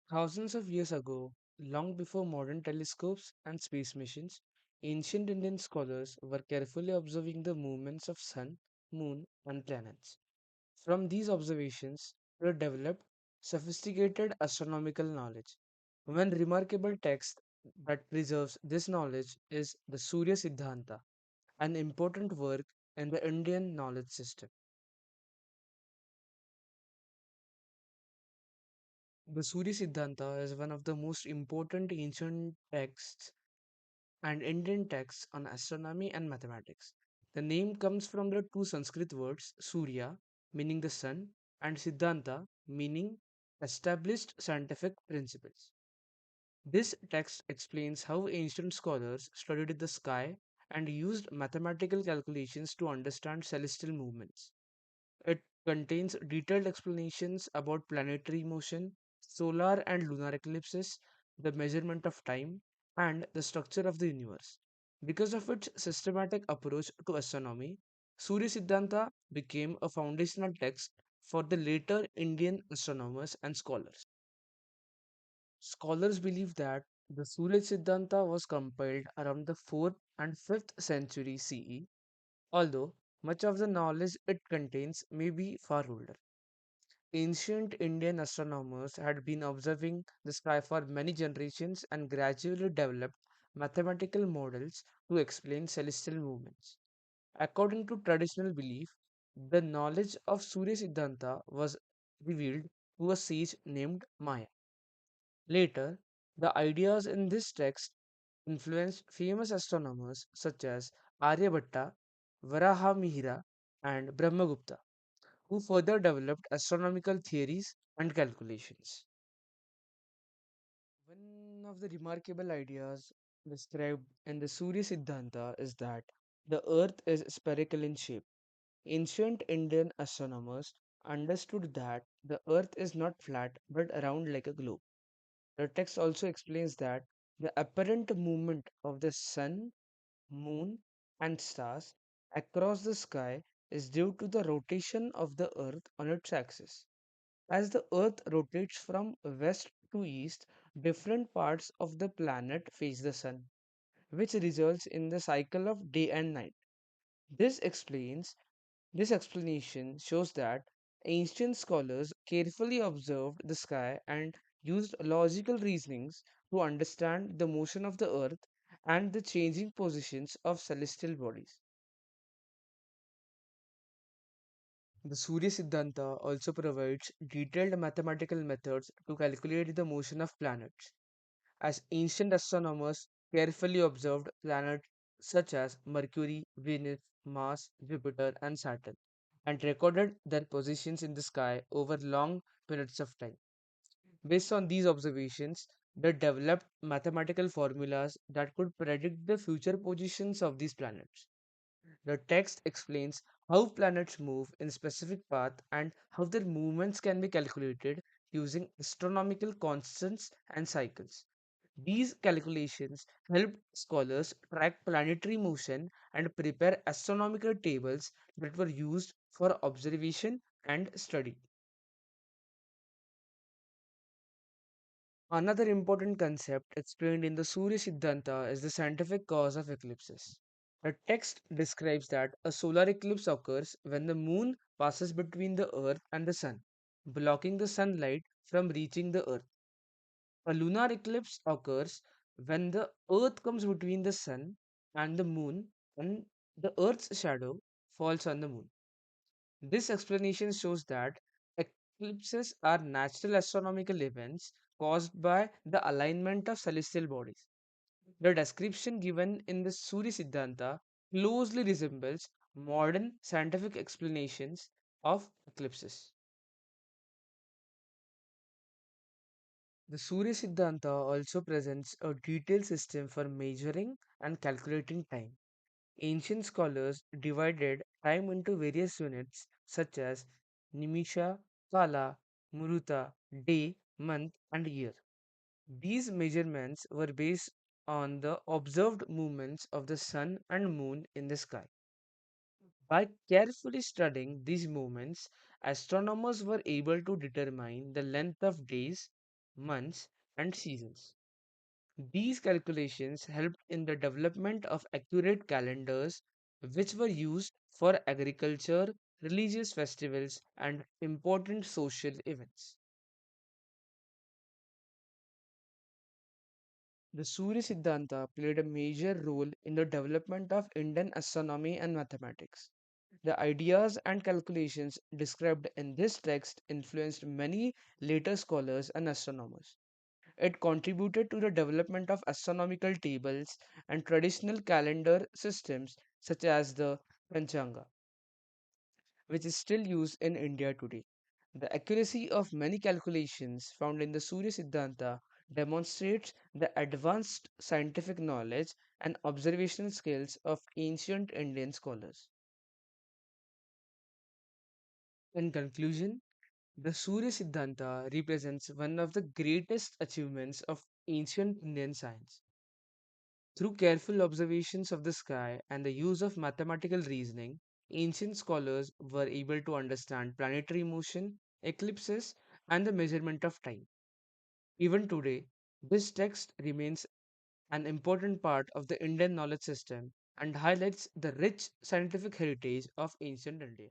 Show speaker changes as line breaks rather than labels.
Thousands of years ago, long before modern telescopes and space missions, ancient Indian scholars were carefully observing the movements of sun, moon, and planets. From these observations, they developed sophisticated astronomical knowledge. One remarkable text that preserves this knowledge is the Surya Siddhanta, an important work in the Indian knowledge system. The Surya Siddhanta is one of the most important ancient texts and Indian texts on astronomy and mathematics. The name comes from the two Sanskrit words Surya, meaning the sun, and Siddhanta, meaning established scientific principles. This text explains how ancient scholars studied the sky and used mathematical calculations to understand celestial movements. It contains detailed explanations about planetary motion, solar and lunar eclipses, the measurement of time, and the structure of the universe. Because of its systematic approach to astronomy, Surya Siddhanta became a foundational text for the later Indian astronomers and scholars. Scholars believe that the Surya Siddhanta was compiled around the 4th and 5th century CE, although much of the knowledge it contains may be far older. Ancient Indian astronomers had been observing the sky for many generations and gradually developed mathematical models to explain celestial movements. According to traditional belief, the knowledge of Surya Siddhanta was revealed to a sage named Maya. Later, the ideas in this text influenced famous astronomers such as Aryabhatta, Varahamihira, and Brahmagupta, who further developed astronomical theories and calculations. One of the remarkable ideas described in the Surya Siddhanta is that the earth is spherical in shape. Ancient Indian astronomers understood that the earth is not flat but round like a globe. The text also explains that the apparent movement of the sun, moon, and stars across the sky is due to the rotation of the earth on its axis. As the earth rotates from west to east, different parts of the planet face the sun, which results in the cycle of day and night. This explains this explanation shows that ancient scholars carefully observed the sky and used logical reasonings to understand the motion of the earth and the changing positions of celestial bodies. The Surya Siddhanta also provides detailed mathematical methods to calculate the motion of planets. As ancient astronomers carefully observed planets such as Mercury, Venus, Mars, Jupiter, and Saturn, and recorded their positions in the sky over long periods of time. Based on these observations, they developed mathematical formulas that could predict the future positions of these planets. The text explains how planets move in specific path and how their movements can be calculated using astronomical constants and cycles. These calculations helped scholars track planetary motion and prepare astronomical tables that were used for observation and study. Another important concept explained in the Surya Siddhanta is the scientific cause of eclipses. The text describes that a solar eclipse occurs when the moon passes between the earth and the sun, blocking the sunlight from reaching the earth. A lunar eclipse occurs when the earth comes between the sun and the moon and the earth's shadow falls on the moon. This explanation shows that eclipses are natural astronomical events caused by the alignment of celestial bodies. The description given in the Surya Siddhanta closely resembles modern scientific explanations of eclipses. The Surya Siddhanta also presents a detailed system for measuring and calculating time. Ancient scholars divided time into various units such as nimisha, kala, muruta, day, month, and year. These measurements were based on the observed movements of the sun and moon in the sky. By carefully studying these movements, astronomers were able to determine the length of days, months, and seasons. These calculations helped in the development of accurate calendars, which were used for agriculture, religious festivals, and important social events. The Surya Siddhanta played a major role in the development of Indian astronomy and mathematics. The ideas and calculations described in this text influenced many later scholars and astronomers. It contributed to the development of astronomical tables and traditional calendar systems such as the Panchanga, which is still used in India today. The accuracy of many calculations found in the Surya Siddhanta demonstrates the advanced scientific knowledge and observational skills of ancient Indian scholars. In conclusion, the Surya Siddhanta represents one of the greatest achievements of ancient Indian science. Through careful observations of the sky and the use of mathematical reasoning, ancient scholars were able to understand planetary motion, eclipses, and the measurement of time. Even today, this text remains an important part of the Indian knowledge system and highlights the rich scientific heritage of ancient India.